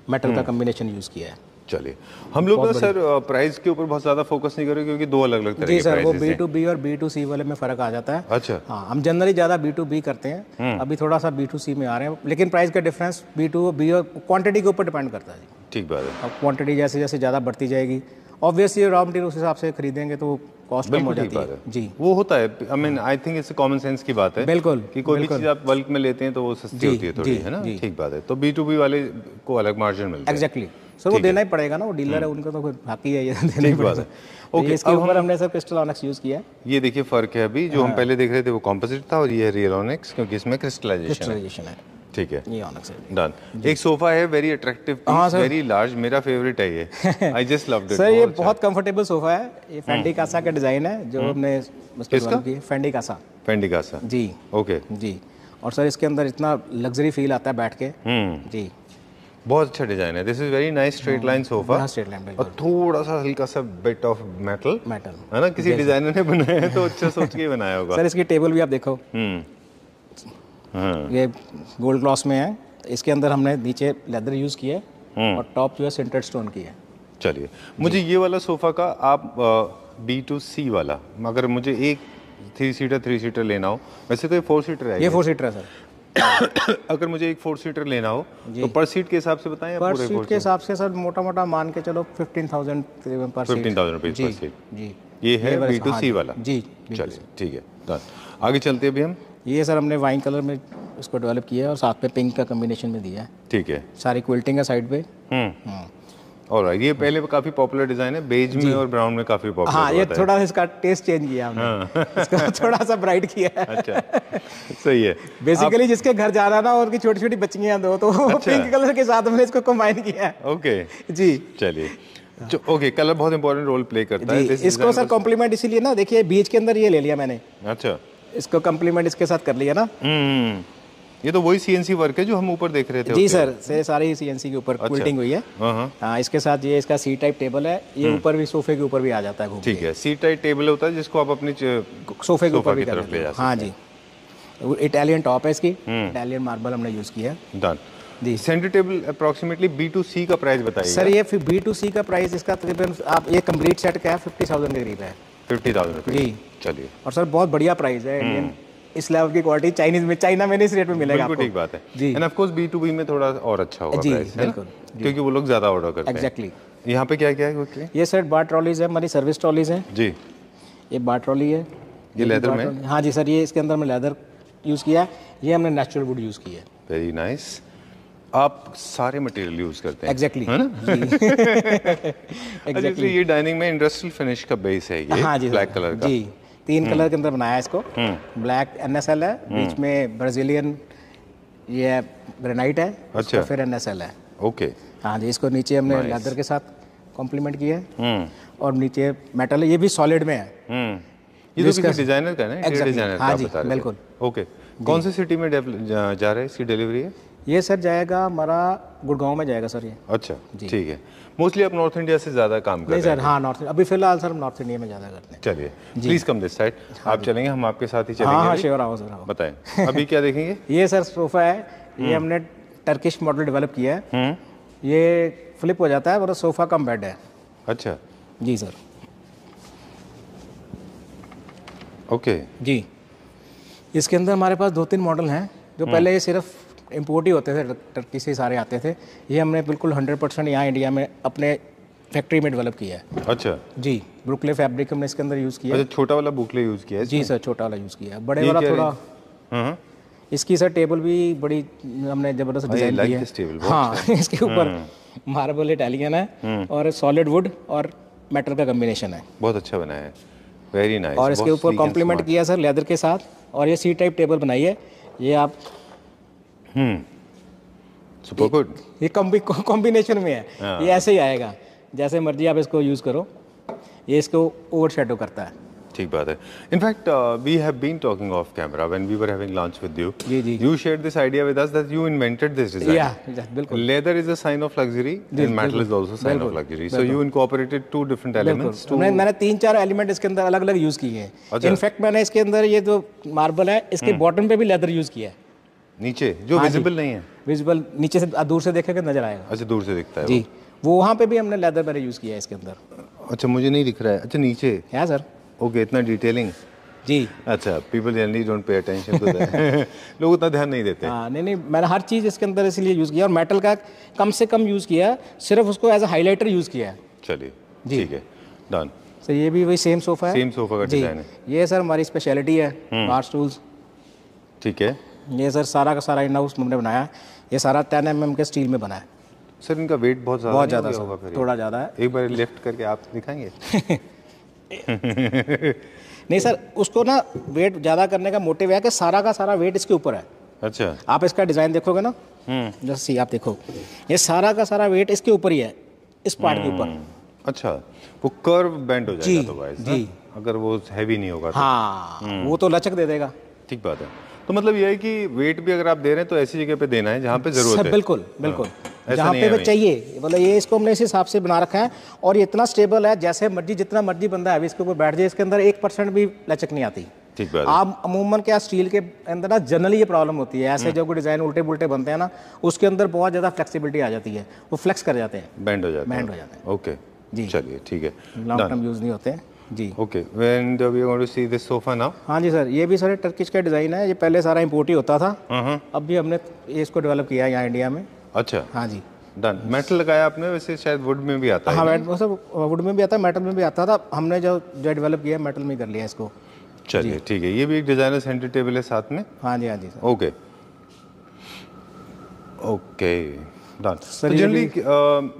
मेटल का कम्बिनेशन यूज़ किया है। चलिए, हम लोग ना सर प्राइस के ऊपर बहुत ज़्यादा फोकस नहीं करेंगे क्योंकि दो अलग अलग तरह जी के सर, वो प्राइसेस हैं। B2B और B2C वाले में फ़र्क आ जाता है। अच्छा, हाँ, हम जनरली ज़्यादा B2B करते हैं, अभी थोड़ा सा B2C में आ रहे हैं, लेकिन प्राइस का डिफरेंस B2B और क्वांटिटी के ऊपर डिपेंड करता है जी। ठीक बात है, अब क्वांटिटी जैसे जैसे ज़्यादा बढ़ती जाएगी, ऑब्वियसली रॉ मटेरियल उस हिसाब से खरीदेंगे तो कॉस्ट कम हो बिल्कुल ठीक जाती बात है है। जी। वो होता है, आई मीन आई थिंक इससे कॉमन सेंस की बात है बिल्कुल कि कोई भी बिल्कुल। चीज़ आप बल्क में लेते हैं तो वो सस्ती जी, होती है थोड़ी, जी, है ना? जी। ठीक बात है, तो B2B वाले को अलग मार्जिन मिलता है। एग्जैक्टली सर, वो देना ही पड़ेगा ना, वो डीलर है, उनका तो कोई बाकी है, ये देना ही ठीक बात पड़ेगा। है। तो ओके, इसके अब ऊपर हमने सर क्रिस्टल ऑनेक्स यूज़ किया है। ये देखिए फ़र्क है अभी, जो हम पहले देख रहे थे वो कॉम्पोजिट था और ये है रियल ऑनेक्स, क्योंकि इसमें क्रिस्टलाइजेशन है। क्रिस्टलाइजेशन है, ठीक है, ये ऑनेक्स है। डन। एक सोफा है, very attractive piece, very large, मेरा फेवरेट है ये। I just loved it. Sir ये बहुत कंफर्टेबल सोफा है, ये फेंडी कासा का डिज़ाइन है जो हमने किसका? फेंडी कासा। फेंडी कासा, जी ओके जी। और सर इसके अंदर इतना लग्जरी फील आता है बैठ के जी। बहुत अच्छा डिजाइन है। This is very nice straight line sofa, straight line बिल्कुल, और थोड़ा सा हल्का सा बिट ऑफ मेटल मेटल है ना, किसी डिजाइनर ने बनाया है तो अच्छा सोच के ही बनाया होगा। सर इसकी टेबल भी आप देखो, हाँ, ये गोल्ड ग्लॉस में है। इसके अंदर हमने नीचे लेदर यूज़ किया है और टॉप जो है सिंटेड स्टोन की है। चलिए, मुझे ये वाला सोफा का आप B2C वाला, मगर मुझे एक 3 सीटर लेना हो, वैसे तो ये 4 सीटर है, ये 4 सीटर है सर। अगर मुझे एक 4 सीटर लेना हो तो पर सीट के हिसाब से बताएं या पर पूरे सीट के हिसाब से सर मोटा मोटा मान के चलो 15,000 पर सीट। 15,000 रुपीज जी पर सीट। जी, ये है वाला- B2C हाँ जी, वाला। जी चलिए ठीक है, डन। आगे चलते हैं अभी हम। ये सर हमने वाइन कलर में इसको डेवलप किया है और साथ में पिंक का कम्बिनेशन में दिया है। ठीक है, सारी क्विल्टिंग है साइड पे। और ये पहले काफी पॉपुलर डिजाइन है, बेज में और ब्राउन में काफी पॉपुलर हाँ, ये होता है। थोड़ा इसका टेस्ट चेंज किया हमने, इसको थोड़ा सा ब्राइट किया है। अच्छा, सही है। बेसिकली जिसके घर जा रहा ना, उनकी छोटी छोटी बच्चियां दो, तो पिंक कलर के साथ हमने इसको कंबाइन किया है। ओके जी चलिए, ओके, कलर बहुत इंपॉर्टेंट रोल प्ले करता है। जी, इसको सर कॉम्प्लीमेंट इसीलिए ना, देखिए बीच के अंदर ये ले लिया मैंने, अच्छा, इसको कॉम्प्लीमेंट इसके साथ कर लिया ना। ये तो वही सीएनसी वर्क है जो हम ऊपर देख रहे थे। जी सर, से सारी सीएनसी के ऊपर क्विल्टिंग हुई है। हाँ, इसके साथ ये इसका सी टाइप टेबल है, ये ऊपर भी सोफे के ऊपर भी आ जाता है घूम के। ठीक है, सी टाइप टेबल होता है जिसको आप अपनी सोफे के ऊपर भी तरफ ले जा सकते हैं। हाँ जी, इटालियन टॉप है इसकी, इटालियन मार्बल हमने यूज़ किया है। डन जी। सेंटर टेबल अप्रोक्सीमेटली B2C का प्राइस बताइए सर। ये B2C का प्राइस इसका तकरीबन आप ये कंप्लीट सेट का है 50,000 के करीब है। 50,000 रुपये। जी चलिए, और सर बहुत बढ़िया प्राइस है। इंडियन इस लेवल की क्वालिटी चाइना में इस रेट में मिलेगा बिल्कुल आपको। ठीक बात है जी। एंड ऑफ कोर्स B2B में थोड़ा और अच्छा होगा जी, प्राइस, है ना? बिल्कुल, क्योंकि वो लोग ज़्यादा ऑर्डर करते हैं। एग्जैक्टली। यहाँ पे क्या क्या है क्विकली? ये सर बार ट्रॉलीज है, हमारी सर्विस ट्रॉलीज है। जी, ये बार ट्रॉली है। ये लेदर बार में? ट्रॉली- हाँ जी सर, ये इसके अंदर में लेदर यूज़ किया है, ये हमने नेचुरल वुड यूज़ किया है। Very nice. आप सारे मटेरियल यूज करते हैं, एग्जैक्टली, है ना? एग्जैक्टली। अच्छा, ये डाइनिंग में इंडस्ट्रियल फिनिश का बेस है ये। हाँ जी ब्लैक कलर का। जी, 3 कलर के अंदर बनाया है इसको। ब्लैक NSL है, बीच में ब्राजीलियन ये ग्रेनाइट है, अच्छा। फिर NSL है। ओके। हाँ जी, इसको नीचे हमने Nice. लेदर के साथ कॉम्प्लीमेंट किया है, और नीचे मेटल है, ये भी सॉलिड में है। ये तो किसी डिजाइनर का है ना, इंटीरियर Exactly. डिजाइनर का हाँ आप जी, बता रहे थे। बिल्कुल। ओके, कौन सी सिटी में जा रहा है इसकी डिलीवरी है? ये सर जाएगा हमारा गुड़गांव में जाएगा सर ये। अच्छा, ठीक है। मोस्टली आप नॉर्थ इंडिया से ज़्यादा काम कर नहीं रहे हैं? सर, हाँ नॉर्थ, अभी फिलहाल सर हम नॉर्थ इंडिया में ज़्यादा करते हैं। चलिए, प्लीज कम दिस साइड। आप चलेंगे, हम आपके साथ ही हाँ हाँ, चलेंगे। श्योर, आओ सर आओ। बताएं, अभी क्या देखेंगे? ये सर सोफ़ा है, ये हमने टर्किश मॉडल डेवलप किया है। ये फ्लिप हो जाता है और सोफ़ा कम बेड है। अच्छा, जी सर। ओके। जी, इसके अंदर हमारे पास 2-3 मॉडल हैं, जो पहले ये सिर्फ इम्पोर्ट ही होते थे, टर्की से सारे आते थे। ये हमने बिल्कुल 100% यहाँ इंडिया में अपने फैक्ट्री में डेवलप किया है। अच्छा, जी, ब्रुकले फैब्रिक हमने इसके अंदर यूज़ किया है। अच्छा, छोटा वाला बुकले यूज किया है? जी सर, छोटा वाला यूज़ किया है, बड़े ये वाला क्या थोड़ा। हाँ, इसकी सर टेबल भी बड़ी हमने ज़बरदस्त डिज़ाइन like की है। this table, बहुत हाँ, इसके ऊपर मार्बल इटालियन है और सॉलिड वुड और मेटल का कम्बिनेशन है, बहुत अच्छा बनाया है, वेरी नाइस। और इसके ऊपर कॉम्प्लीमेंट किया सर लेदर के साथ, और ये सी टाइप टेबल बनाई है। ये आप सुपर गुड। ये कॉम्बिनेशन में है, ये ऐसे ही आएगा, जैसे मर्जी आप इसको यूज़ करो, ये इसको ओवर शेडो करता है। ठीक बात है। In fact we have been talking off camera when we were having lunch with you. जी जी। You shared this idea with us that you invented this design. या बिल्कुल। Leather is a sign of luxury and metal is also sign of luxury, so you incorporated 2 different elements to. मैंने 3-4 element इसके अंदर अलग अलग use किए हैं। In fact मैंने इसके अंदर ये जो मार्बल है, इसके बॉटम पे भी लेदर यूज़ किया है। नीचे जो विजिबल नहीं है? विजिबल नीचे से दूर से देखेगा नजर आएगा। अच्छा, दूर से दिखता है जी, वो वहाँ पे भी हमने लेदर मैंने यूज़ किया है इसके अंदर। अच्छा, मुझे नहीं दिख रहा है। अच्छा, नीचे है सर। ओके, इतना डिटेलिंग। जी अच्छा, people generally don't pay attention to that. लोग उतना ध्यान नहीं देते। हाँ, नहीं, मैंने हर चीज़ इसके अंदर इसलिए यूज़ किया, और मेटल का कम से कम यूज़ किया, सिर्फ उसको एज अ हाईलाइटर यूज़ किया है। चलिए, जी। ठीक है, डन। सर ये भी वही सेम सोफ़ा है, सेम सोफा का जी। डिजाइन है। ये सर हमारी स्पेशलिटी है, बार स्टूल्स। ठीक है ये सर सारा का सारा इन हाउस हमने बनाया है। ये सारा 10 mm के स्टील में बना है। सर, इनका वेट बहुत ज़्यादा बहुत नहीं ज़्यादा हो गया होगा सर, फिर? थोड़ा ज़्यादा है। एक बार लिफ्ट करके आप दिखाएंगे? नहीं सर, उसको ना वेट ज़्यादा करने का मोटिव है कि सारा का सारा वेट इसके ऊपर है। अच्छा। आप इसका डिज़ाइन देखोगे ना, जैसे आप देखो, ये सारा का सारा वेट इसके ऊपर ही है, इस पार्ट के ऊपर। अच्छा, वो कर्व बेंड हो जी, जाएगा तो गाइस, जी। अगर वो हैवी नहीं होगा तो। हाँ, वो तो लचक दे देगा। ठीक बात है। तो मतलब ये है कि वेट भी अगर आप दे रहे हैं तो ऐसी जगह पे देना है जहाँ पे जरूरत सब है। बिल्कुल बिल्कुल, ऐसा जहाँ नहीं पे है वो भाई। चाहिए, मतलब ये इसको हमने इस हिसाब से बना रखा है, और ये इतना स्टेबल है, जैसे मर्जी जितना मर्जी बंदा है इसके ऊपर बैठ जाए, इसके अंदर 1% भी लचक नहीं आती। ठीक बात है। आप अमूमन क्या स्टील के अंदर ना जनरली ये प्रॉब्लम होती है, ऐसे जो कोई डिज़ाइन उल्टे पुल्टे बनते हैं ना, उसके अंदर बहुत ज़्यादा फ्लेक्सिबिलिटी आ जाती है, वो फ्लेक्स कर जाते हैं, बैंड हो जाता है। बैंड हो जाते हैं। ओके जी। चलिए, ठीक है, लॉन्ग टर्म यूज़ नहीं होते हैं। जी okay. When we are going to see this sofa now? हाँ जी सर, ये भी सर टर्किश का डिज़ाइन है। ये पहले सारा इम्पोर्ट ही होता था, अब भी हमने ये इसको डेवलप किया है यहाँ इंडिया में। अच्छा, हाँ जी। डन। मेटल लगाया आपने, वैसे शायद वुड में भी आता है। हाँ, वो सब वुड में भी आता है, मेटल में भी आता था, हमने जो डेवलप किया मेटल में कर लिया इसको। चलिए, ठीक है। ये भी एक डिजाइनर सेंटर टेबल है साथ में। हाँ जी, हाँ जी sir. Okay okay, done. Sir तो ये जनरली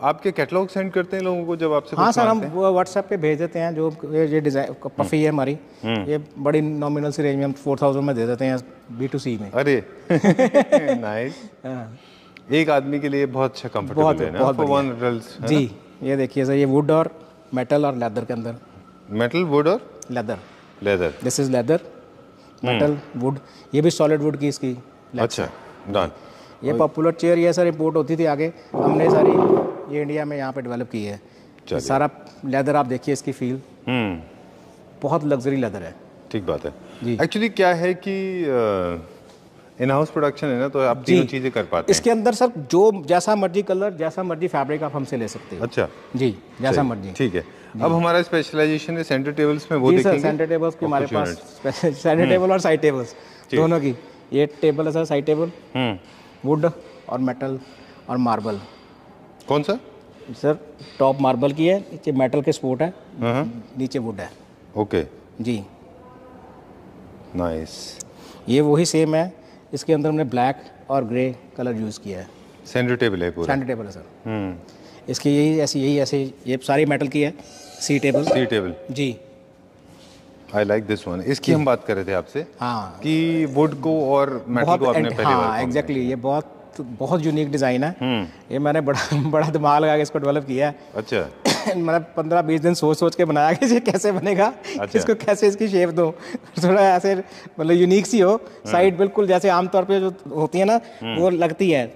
आपके कैटलॉग सेंड करते हैं लोगों को जब आपसे हाँ कुछ सर, हम मांगते हैं? व्हाट्सएप पे भेज देते हैं। जो ये डिज़ाइन पफ़ी है हमारी, ये बड़ी नॉमिनल सी रेंज में हम 4000 में दे देते हैं B2C में। अरे नाइस। हाँ, एक आदमी के लिए बहुत अच्छा बहुत कंफर्टेबल है ना, बहुत फॉर वन बढ़िया एडल्ट, है जी। ये देखिए सर, ये वुड और मेटल और लेदर के अंदर। ना? मेटल, वुड और leather, leather. This is leather, metal, would. ये भी सॉलिड वुड की इसकी legs अच्छा, है। डन। ये पॉपुलर चेयर ये सर इंपोर्ट होती थी आगे, हमने सारी ये इंडिया में यहाँ पे डेवलप की है। चलिए। सारा लेदर आप देखिए, इसकी फील बहुत लग्जरी लेदर है। ठीक बात है। जी। एक्चुअली क्या है कि इन हाउस प्रोडक्शन है ना, तो आप तीनों चीज़ें कर पाते हैं। इसके अंदर सर जो जैसा मर्जी कलर, जैसा मर्जी फैब्रिक आप हमसे ले सकते हो। अच्छा, जी, जैसा सही, मर्जी। ठीक है। अब हमारा स्पेशलाइजेशन है सेंटर टेबल्स में, वो जी सर, देखेंगे। सेंटर टेबल्स की और हमारे कुछ पास सेंटर टेबल और साइड टेबल्स दोनों की। ये टेबल है सर, साइड टेबल, वुड और मेटल और मार्बल। कौन सा? सर टॉप मार्बल की है, नीचे मेटल के स्पोर्ट है, नीचे वुड है। ओके, जी, नाइस। ये वही सेम है। इसके अंदर हमने ब्लैक और ग्रे कलर यूज़ किया है। सेंटर टेबल है पूरा। सेंटर टेबल है सर। इसकी यही ऐसे ये सारी मेटल की है। C table. सी टेबल, जी आई लाइक दिस वन। इसकी हम बात कर रहे थे आपसे हाँ, कि वुड को और मेटल को आपने पहले हाँ एग्जैक्टली, ये बहुत यूनिक डिज़ाइन है। ये मैंने बड़ा बड़ा दिमाग लगा के इसको डेवलप किया है। अच्छा, मतलब 15-20 दिन सोच के बनाया कि ये कैसे बनेगा, अच्छा। इसको कैसे इसकी शेप दो, थोड़ा ऐसे मतलब यूनिक सी हो। साइड बिल्कुल जैसे आमतौर पे जो होती है ना, वो लगती है,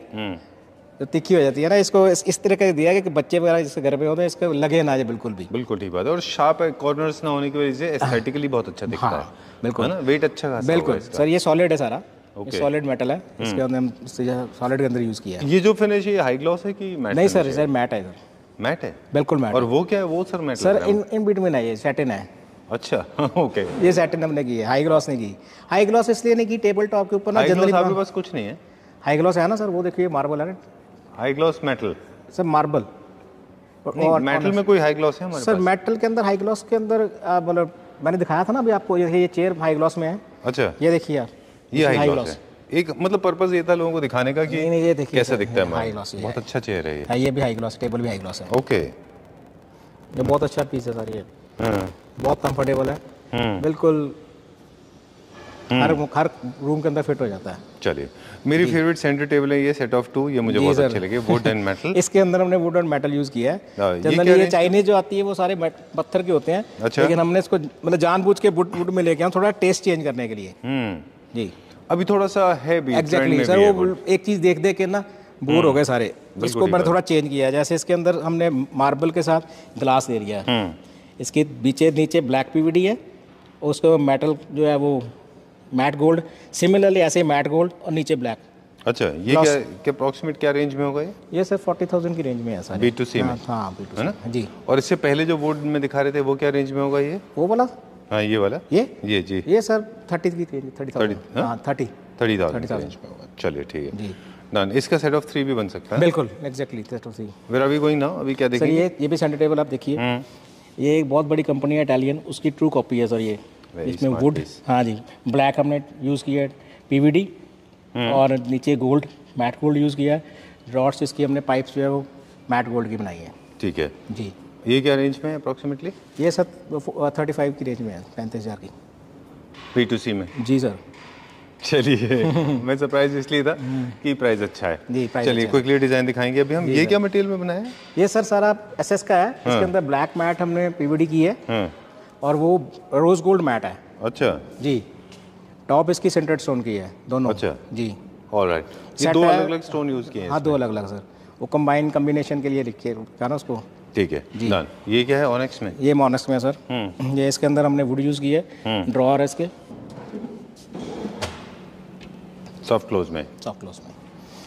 तो तिखी हो जाती है ना। इसको इस तरह का दिया कि बच्चे वगैरह जिसके घर पे होते हैं, इसको लगे ना बिल्कुल भी। बिल्कुल ठीक बात है। और शार्प कॉर्नर्स ना होने की वजह से एस्थेटिकली बहुत अच्छा दिखता है। बिल्कुल है ना, वेट अच्छा खासा होगा बिल्कुल इसका। सर। ये सॉलिड है सारा, Okay. ये सॉलिड मेटल है। इसके अंदर हम सॉलिड के अंदर यूज़ किया है। ये जो फिनिश है, ये हाई ग्लॉस है कि मैट? नहीं सर, मैट है सर, मैट है। बिल्कुल मैट। और वो क्या है? वो sir matte sir in between है, ये सैटिन है। अच्छा, ओके। ये सैटिन हमने की है, हाई ग्लॉस नहीं की। हाई ग्लॉस इसलिए नहीं की, टेबल टॉप के ऊपर ना हाई ग्लॉस जनरली आपके पास कुछ नहीं है? हाई ग्लॉस है ना सर, वो देखिए मार्बल है ना high gloss metal? Sir, marble और मेटल में कोई हाई ग्लॉस है हमारे सर पास? मेटल के अंदर हाई ग्लॉस के अंदर मतलब मैंने दिखाया था ना अभी आपको, ये चेयर हाई ग्लॉस में है। अच्छा, ये देखिए यार, ये हाई ग्लॉस है। एक मतलब पर्पस ये था लोगों को दिखाने का कि नहीं, ये देखिए कैसा दिखता है। हाई ग्लॉस, बहुत अच्छा चेयर है ये। है। ये भी हाई ग्लॉस, टेबल भी हाई ग्लॉस है। ओके, ये बहुत अच्छा पीस है सर। ये हाँ, बहुत कंफर्टेबल है, बिल्कुल हर रूम के अंदर फिट हो जाता है। चलिए। मेरी फेवरेट सेंटर टेबल है ये, सेट ऑफ 2। ये मुझे बहुत अच्छे लगे, वुड एंड मेटल। इसके अंदर हमने वुड और मेटल यूज़ किया है। ये जनरली ये चाइनीज जो आती है वो सारे पत्थर के होते हैं। अच्छा। लेकिन हमने इसको मतलब जानबूझ के वुड में लेके आए, थोड़ा टेस्ट चेंज करने के लिए। जी अभी थोड़ा सा है भी एग्जैक्टली सर, वो एक चीज़ देख के ना बोर हो गए सारे। इसको मैंने थोड़ा चेंज किया है। जैसे इसके अंदर हमने मार्बल के साथ ग्लास दे दिया है। इसके नीचे ब्लैक पीवीडी है, और उसके मेटल जो है वो मैट गोल्ड, सिमिलरली ऐसे मैट गोल्ड और नीचे ब्लैक। अच्छा, ये क्या अप्रोक्सीमेट क्या रेंज में होगा ये सर 40,000 की रेंज में है सर, B2C में। हाँ B2C, है ना जी। और इससे पहले जो वुड में दिखा रहे थे वो क्या रेंज में होगा ये? वो वाला, हाँ ये वाला, ये जी, ये सर 30 की रेंज, 30,000, हाँ 30,000। चलिए ठीक है डन। इसका सेट ऑफ 3 भी बन सकता है। बिल्कुल exactly set of 3। Where are we going now? अभी क्या सर देखेंगे? ये भी सेंटर टेबल आप देखिए। ये एक बहुत बड़ी कंपनी है इटालियन, उसकी ट्रू कॉपी है सर ये। इसमें वुड, हाँ जी, ब्लैक हमने यूज़ किया है, पीवीडी, और नीचे गोल्ड, मैट गोल्ड यूज़ किया है। रॉड्स इसकी हमने पाइप्स जो है वो मैट गोल्ड की बनाई है। ठीक है जी। ये क्या रेंज में है अप्रोक्सीमेटली? ये सर 35 की रेंज में है, 35,000 की B2C में। जी सर। चलिए मैं सरप्राइज इसलिए था कि प्राइस अच्छा है जी, प्राइस चलिए अच्छा क्विकली डिजाइन दिखाएंगे अभी हम। ये क्या मटेरियल में बनाया है? ये सर सारा एसएस का है। इसके अंदर ब्लैक मैट हमने पीवीडी की है, और वो रोज गोल्ड मैट है। अच्छा जी। टॉप इसकी सेंटर्ड स्टोन की है दोनों। अच्छा जी, ऑलराइट। ये दो अलग अलग स्टोन यूज किए हैं? हाँ, दो अलग अलग सर, वो कॉम्बिनेशन के लिए लिखे ना उसको। ठीक है डन। ये क्या है ऑनेक्स में? ये मोनेक्स में सर। ये इसके अंदर हमने वुड यूज़ की है, ड्रॉअर है इसके, सॉफ्ट क्लोज में। सॉफ्ट क्लोज में।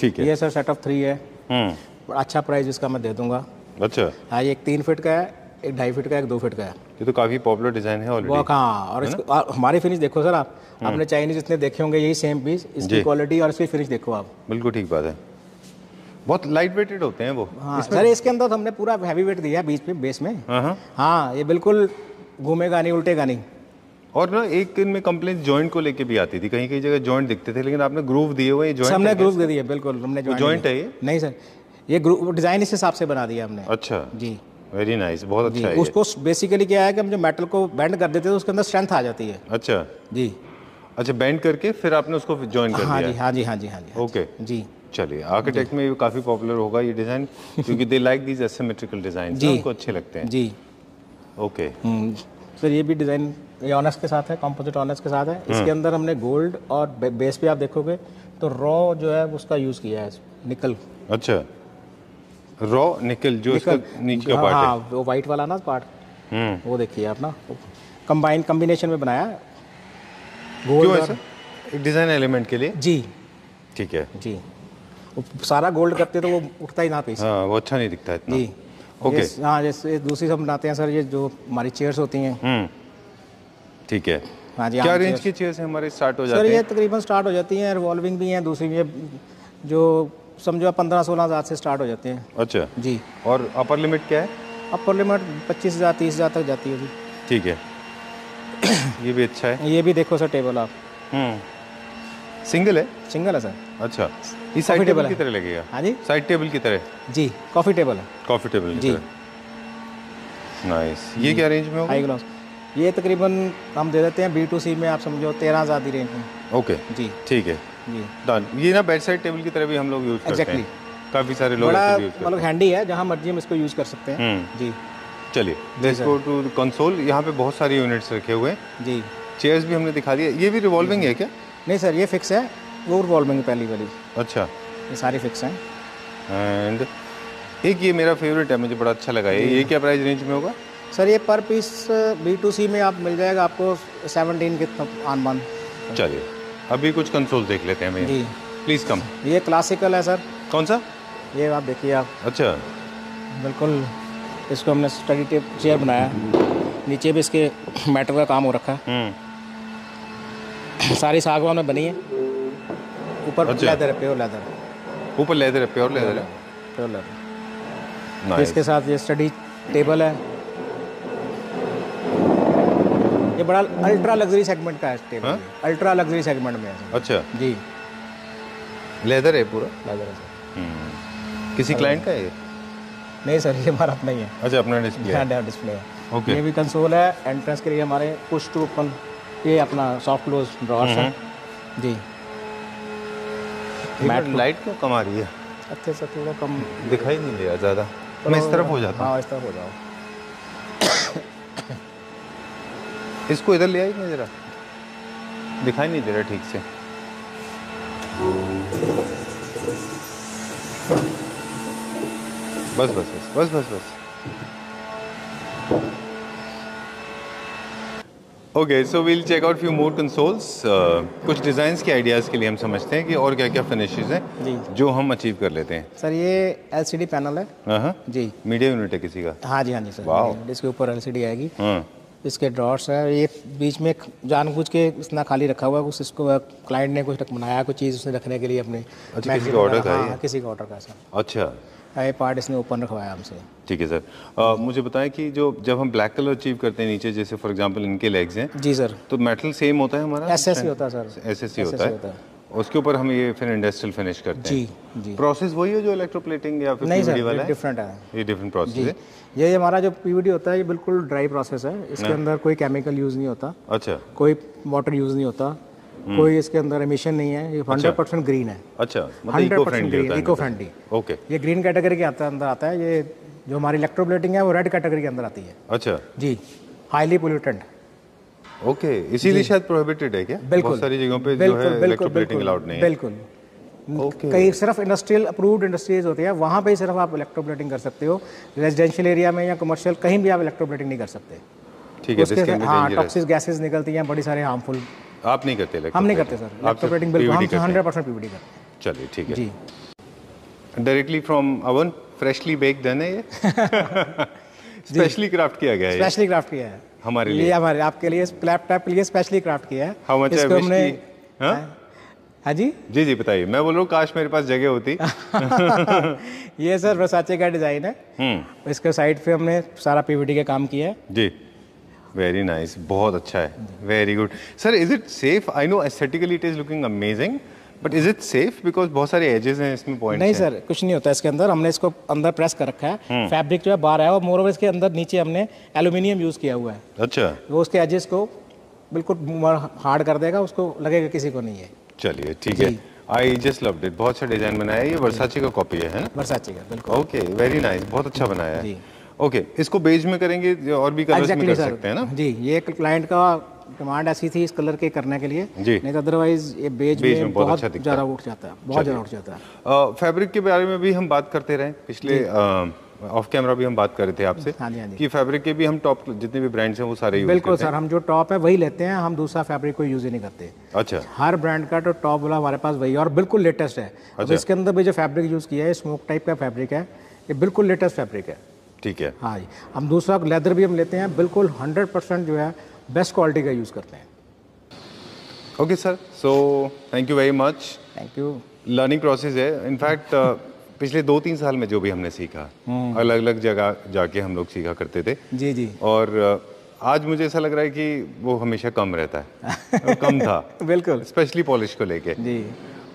ठीक है। ये सर सेट ऑफ 3 है। अच्छा प्राइस इसका मैं दे दूंगा। अच्छा, हाँ, ये एक 3 फीट का है, एक 2.5 फीट का है, एक 2 फीट का है। ये तो काफी पॉपुलर डिजाइन है वो ऑलरेडी। हाँ, और हमारी फिनिश देखो सर, आपने चाइनीज इतने देखे होंगे, यही सेम पीस, इसकी क्वालिटी और इसकी फिनिश देखो आप। बिल्कुल ठीक बात है। बहुत लाइट वेटेड होते हैं वो। हाँ सर, इसके अंदर हमने पूरा हैवी वेट दिया है बीच पे, बेस में। हाँ, ये बिल्कुल घूमेगा नहीं, उल्टेगा नहीं। और ना एक इनमें कंप्लेंट जॉइंट को लेके भी आती थी, कहीं कहीं जगह जॉइंट दिखते थे, लेकिन आपने ग्रूव दिए हुए। जॉइंट हमने ग्रूव दे दिए, बिल्कुल हमने जॉइंट है ये? नहीं सर, ये ग्रुप डिज़ाइन इस हिसाब से बना दिया हमने। अच्छा जी, वेरी नाइस, बहुत अच्छा है ये। उसको बेसिकली क्या है कि हम जो मेटल को बेंड कर देते हैं तो उसके अंदर स्ट्रेंथ आ जाती है। अच्छा जी, अच्छा, बेंड करके फिर आपने उसको ज्वाइन कर हाँ दिया। जी, हाँ जी, हाँ जी, हाँ जी, ओके जी, चलिए, आर्किटेक्ट में ये काफ़ी पॉपुलर होगा ये डिज़ाइन, क्योंकि they like these asymmetrical design, जी, उनको अच्छे लगते हैं। जी। ओके सर ये भी डिज़ाइन ये ऑनर्स के साथ है, कंपोजिट ऑनर्स के साथ है। इसके अंदर हमने गोल्ड और बेस पे आप देखोगे तो रॉ जो है उसका यूज़ किया है, निकल। अच्छा, रॉ निकल जो इसका नीचे का पार्ट हाँ, वो वाइट वाला ना पार्ट, वो देखिए आप ना, कॉम्बिनेशन में बनाया है क्यों गोल्ड ऐसा? एक डिज़ाइन एलिमेंट के लिए? जी, ठीक है। जी। वो सारा गोल्ड करते तो वो उठता ही ना पीस। हाँ, वो अच्छा नहीं दिखता इतना। जी, ओके। हाँ, जैसे दूसरी हम बनाते हैं सर, ये जो हमारी चेयर्स होती हैं। ठीक है। हाँ जी, क्या हाँ, रेंज की चेयर्स हमारे स्टार्ट हो सर जाते ये हैं? तकरीबन स्टार्ट हो जाती हैं, रिवॉल्विंग भी हैं, दूसरी भी जो समझो 15-16 हज़ार से स्टार्ट हो जाते हैं। अच्छा जी, और अपर लिमिट क्या है? अपर लिमिट 25,000 30,000 तक जाती है जी। ठीक है, ये भी अच्छा है। ये भी देखो सर टेबल आप, सिंगल है? सिंगल है सर। अच्छा, ये साइड टेबल टेबल है। की तरह लगेगा? हाँ जी, साइड टेबल की तरह? जी, कॉफ़ी टेबल है। कॉफी टेबल की जी। तरह। नाइस। ये क्या रेंज में होगा? हाई ग्लॉस ये तकरीबन हम दे देते हैं B2C में, आप समझो 13,000 की रेंज में। ओके जी, ठीक है, जी, डन। ये ना बेड साइड टेबल की तरह भी हम लोग यूज़ करते एग्जैक्टली। हैं, काफ़ी सारे लोग बड़ा ऐसे भी यूज़ करते मतलब हैंडी है, जहाँ मर्जी हम इसको यूज़ कर सकते हैं। जी, चलिए लेट्स गो टू कंसोल। यहाँ पे बहुत सारे यूनिट्स रखे हुए हैं। जी। चेयर्स भी हमने दिखा दिया। ये भी रिवॉल्विंग है क्या? नहीं सर, ये फिक्स है, वो रिवॉल्विंग पहली वाली, अच्छा, ये सारी फिक्स हैं। एंड एक ये मेरा फेवरेट है, मुझे बड़ा अच्छा लगा ये क्या प्राइस रेंज में होगा? सर ये पर पीस B2C में आप मिल जाएगा आपको 17 के आन बान। चलिए अभी कुछ कंसोल देख लेते हैं भैया, जी, प्लीज़ कम। ये क्लासिकल है सर, कौन सा? ये आप देखिए आप, अच्छा, बिल्कुल इसको हमने स्टडी टेप चेयर बनाया है। नीचे भी इसके मेटल का काम हो रखा है, सारी सागवान में बनी है। ऊपर अच्छा। लेदर है, प्योर लेदर, ऊपर लेदर है, प्योर लेदर है। Pure leather. नाइस। इसके साथ ये स्टडी टेबल है, ये बड़ा अल्ट्रा लग्जरी सेगमेंट का है टेबल। हाँ? अल्ट्रा लग्जरी सेगमेंट में है सर। अच्छा, जी, लेदर है पूरा? लेदर है सर। किसी क्लाइंट का है ये? नहीं सर, ये हमारा अपना ही है, अच्छा, अपना डिस्प्ले है। हाँ डिस्प्ले है। ओके। ये भी कंसोल है, एंट्रेंस के लिए हमारे पुश टू ओपन, ये अपना सॉफ्ट क्लोज ड्रॉर्स है। जी, लाइट क्यों कम आ रही है? अच्छे से थोड़ा कम दिखाई नहीं दे रहा ज़्यादा। मैं इस तरफ हो जाता हूँ। हाँ, इस तरफ हो जाओ। इसको इधर ले आई ना जरा, दिखाई नहीं दे रहा ठीक से। बस बस बस बस बस बस। Okay, so we'll check out few more consoles. कुछ डिज़ाइंस के आइडियाज़ के लिए हम समझते हैं कि और क्या क्या फिनिशेस हैं जी जो हम अचीव कर लेते हैं। सर, ये LCD पैनल है। हाँ जी, मीडिया यूनिट है किसी का? हाँ जी, हाँ जी सर। वाओ। इसके ऊपर LCD आएगी। हाँ इसके ड्रॉर्स है, ये बीच में जानबूझ के इतना खाली रखा हुआ है, कुछ इसको क्लाइंट ने कुछ बनाया, कुछ चीज़ उसने रखने के लिए अपने। अच्छा, किसी का ऑर्डर था ये? हाँ, किसी का ऑर्डर का सर। अच्छा ये पार्ट इसने ओपन रखवाया हमसे। ठीक है सर। मुझे बताएं कि जो जब हम ब्लैक कलर अचीव करते हैं नीचे, जैसे फॉर एग्जांपल इनके लेग्स हैं, जी सर, तो मेटल सेम होता है हमारा? SSC होता है सर। SSC होता है। उसके ऊपर हम ये फिर इंडस्ट्रियल फिनिश करते हैं। जी, जी। प्रोसेस वही है जो इलेक्ट्रोप्लेटिंग या फिर नहीं PVD सर, वाला है? डिफरेंट है। ये डिफरेंट प्रोसेस जी, है। ये हमारा जो PVD होता है ये बिल्कुल ड्राई प्रोसेस है। इसके अंदर कोई केमिकल यूज़ नहीं होता, अच्छा कोई वाटर यूज़ नहीं होता, कोई इसके अंदर एमिशन नहीं है। ये 100% ग्रीन है। अच्छा, मतलब इको 100% फ्रेंडली ग्रीन, होता है। Eco friendly. ओके, ये ग्रीन कैटेगरी के अंदर आता है। ये जो हमारी इलेक्ट्रोप्लेटिंग है वो रेड कैटेगरी के अंदर आती है। अच्छा जी, हाईली पोल्यूटेंट। ओके, इसीलिए शायद प्रोहिबिटेड है क्या? बिल्कुल, बहुत सारी जगहों पे जो बिल्कुल, है बिल्कुल, इलेक्ट्रोप्लेटिंग अलाउड नहीं है। बिल्कुल। कई सिर्फ इंडस्ट्रियल अप्रूव्ड इंडस्ट्रीज होती है, वहाँ पे ही सिर्फ आप इलेक्ट्रोप्लेटिंग कर सकते हो। रेजिडेंशियल एरिया में या कमर्शियल कहीं भी आप इलेक्ट्रोप्लेटिंग नहीं कर सकते। ठीक है, उसके this हाँ, टॉक्सिक गैसेस निकलती हैं बड़ी सारे हार्मफुल। आप नहीं करते? हम नहीं करते सर इलेक्ट्रोप्लेटिंग, बिल्कुल हम 100% PVD करते हैं। चलिए ठीक है। जी, directly from oven, freshly baked है ना ये? स्पेशली क्राफ्ट किया गया है ये स्पेशली क्राफ्ट किया है हमारे लिए। ये हमारे आपके लिए लैपटॉप के लिए स्पेशली क्राफ्ट किया है। हाउ मच इसको हमने हाँ जी जी जी बताइए। मैं बोल रहा हूँ काश मेरे पास जगह होती। ये सर वर्साचे का डिज़ाइन है। इसके साइड पे हमने सारा PVD का काम किया है। जी, वेरी नाइस, बहुत अच्छा है, very good sir. Is it safe? I know aesthetically it is looking amazing, but is it safe, because बहुत सारे एजेस हैं इसमें, पॉइंट्स नहीं सर, कुछ नहीं होता इसके अंदर। हमने इसको अंदर प्रेस कर रखा है, फैब्रिक जो है बाहर है, और मोर ओवर इसके अंदर नीचे हमने एल्यूमिनियम यूज़ किया हुआ है। अच्छा, वो उसके एजेस को बिल्कुल हार्ड कर देगा, उसको लगेगा किसी को नहीं है। चलिए ठीक है। आई जस्ट लव्ड इट, बहुत अच्छा डिजाइन बनाया है। ये वर्साचे का कॉपी है ना? वर्साचे का, बिल्कुल। ओके, वेरी नाइस, बहुत अच्छा बनाया है। ओके, इसको बेज में करेंगे और भी कलर्स में कर सकते हैं ना? जी, ये क्लाइंट का डिमांड ऐसी थी इस कलर के करने के लिए, नहीं तो अदरवाइज ये बेज में बहुत ज़्यादा उठ जाता है, बहुत ज़्यादा उठ जाता है। फैब्रिक के बारे में भी हम बात करते रहे पिछले ऑफ कैमरा भी हम बात कर रहे थे आपसे। हाँ जी, हाँ जी। कि फैब्रिक के भी हम टॉप जितने भी ब्रांड्स हैं वो सारे यूज बिल्कुल सर, हम जो टॉप है वही लेते हैं, हम दूसरा फैब्रिक कोई यूज़ ही नहीं करते। अच्छा, हर ब्रांड का तो टॉप वाला हमारे पास वही है और बिल्कुल लेटेस्ट है। अच्छा। इसके अंदर भी जो फैब्रिक यूज़ किया है स्मोक टाइप का फैब्रिक है, ये बिल्कुल लेटेस्ट फैब्रिक है। ठीक है। हाँ जी, हम दूसरा लेदर भी हम लेते हैं, बिल्कुल 100% जो है बेस्ट क्वालिटी का यूज़ करते हैं। Okay sir, so thank you very much. Thank you. Learning process है इनफैक्ट। पिछले 2-3 साल में जो भी हमने सीखा, अलग अलग जगह जाके हम लोग सीखा करते थे। जी जी। और आज मुझे ऐसा लग रहा है कि वो हमेशा कम रहता है, कम था बिल्कुल, स्पेशली पॉलिश को लेके। जी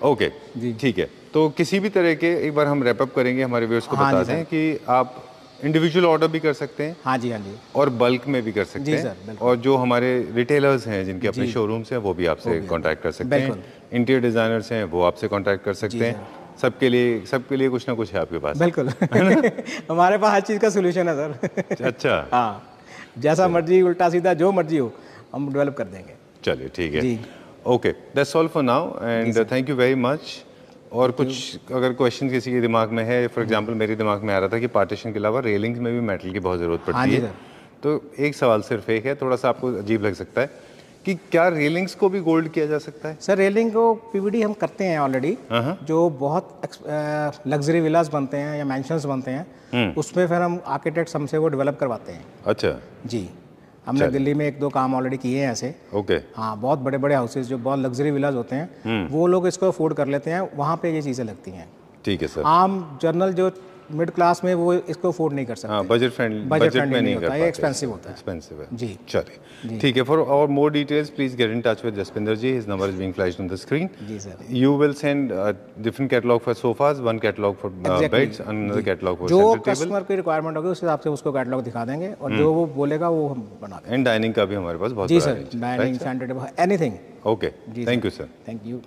ओके जी, ठीक है। तो किसी भी तरह के एक बार हम रैप अप करेंगे, हमारे व्यूअर्स को बता दें कि आप इंडिविजुअल ऑर्डर भी कर सकते हैं। हाँ जी, हाँ जी। और बल्क में भी कर सकते हैं सर, और जो हमारे रिटेलर्स हैं जिनके अपने शोरूम्स हैं वो भी आपसे कांटेक्ट कर सकते हैं। इंटीरियर डिजाइनर्स हैं वो आपसे कांटेक्ट कर सकते हैं। सबके लिए कुछ ना कुछ है आपके पास। बिल्कुल हमारे पास हर चीज़ का सोल्यूशन है सर। अच्छा, हाँ, जैसा मर्जी उल्टा सीधा जो मर्जी हो हम डेवलप कर देंगे। चलिए ठीक है। Okay, that's all for now and thank you very much. और कुछ अगर क्वेश्चन किसी के दिमाग में है, फॉर एग्जांपल मेरे दिमाग में आ रहा था कि पार्टीशन के अलावा रेलिंग्स में भी मेटल की बहुत ज़रूरत पड़ती है, तो एक सवाल सिर्फ एक है, थोड़ा सा आपको अजीब लग सकता है कि क्या रेलिंग्स को भी गोल्ड किया जा सकता है? सर रेलिंग को पीवीडी हम करते हैं ऑलरेडी। जो बहुत लग्जरी विलास बनते हैं या मैंशंस बनते हैं उसमें फिर हम आर्किटेक्ट्स हमसे वो डेवलप करवाते हैं। अच्छा जी, हमने दिल्ली में 1-2 काम ऑलरेडी किए हैं ऐसे। ओके। हाँ, बहुत बड़े बड़े हाउसेज जो बहुत लग्जरी विलास होते हैं वो लोग इसको अफोर्ड कर लेते हैं, वहाँ पे ये चीज़ें लगती हैं। ठीक है सर। आम जनरल जो मिड क्लास में वो इसको अफोर्ड नहीं कर सकते। हाँ, बजट में नहीं कर पाते, ये एक्सपेंसिव होता है। एक्सपेंसिव है जी। चलिए ठीक है। फॉर और more details please get in touch with Jaspinder ji, his number is being flashed on the screen. जी sir. You will send different catalogue for sofas, one catalogue for beds, another catalogue for जो customer की requirement होगी उस हिसाब से उसको catalogue दिखा देंगे और जो वो बोलेगा वो हम बना देंगे। एंड डाइनिंग का भी हमारे पास बहुत जी sir, dining, centre table, anything. Okay, thank you sir. Thank you.